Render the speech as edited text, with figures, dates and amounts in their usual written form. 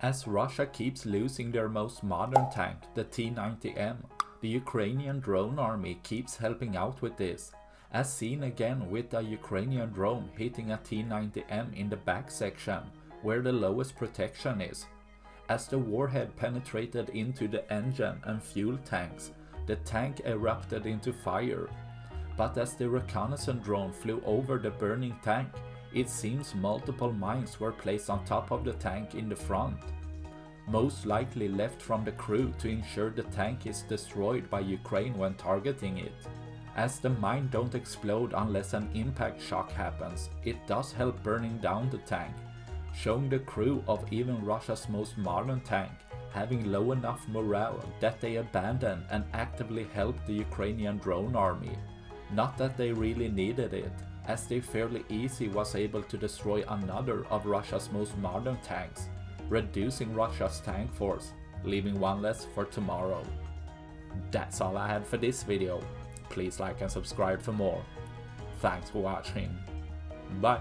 As Russia keeps losing their most modern tank, the T-90M, the Ukrainian drone army keeps helping out with this, as seen again with a Ukrainian drone hitting a T-90M in the back section, where the lowest protection is. As the warhead penetrated into the engine and fuel tanks, the tank erupted into fire. But as the reconnaissance drone flew over the burning tank, it seems multiple mines were placed on top of the tank in the front, most likely left from the crew to ensure the tank is destroyed by Ukraine when targeting it. As the mine don't explode unless an impact shock happens, it does help burning down the tank, showing the crew of even Russia's most modern tank having low enough morale that they abandon and actively help the Ukrainian drone army. Not that they really needed it, as they fairly easy was able to destroy another of Russia's most modern tanks, reducing Russia's tank force, leaving one less for tomorrow. That's all I had for this video. Please like and subscribe for more. Thanks for watching. Bye.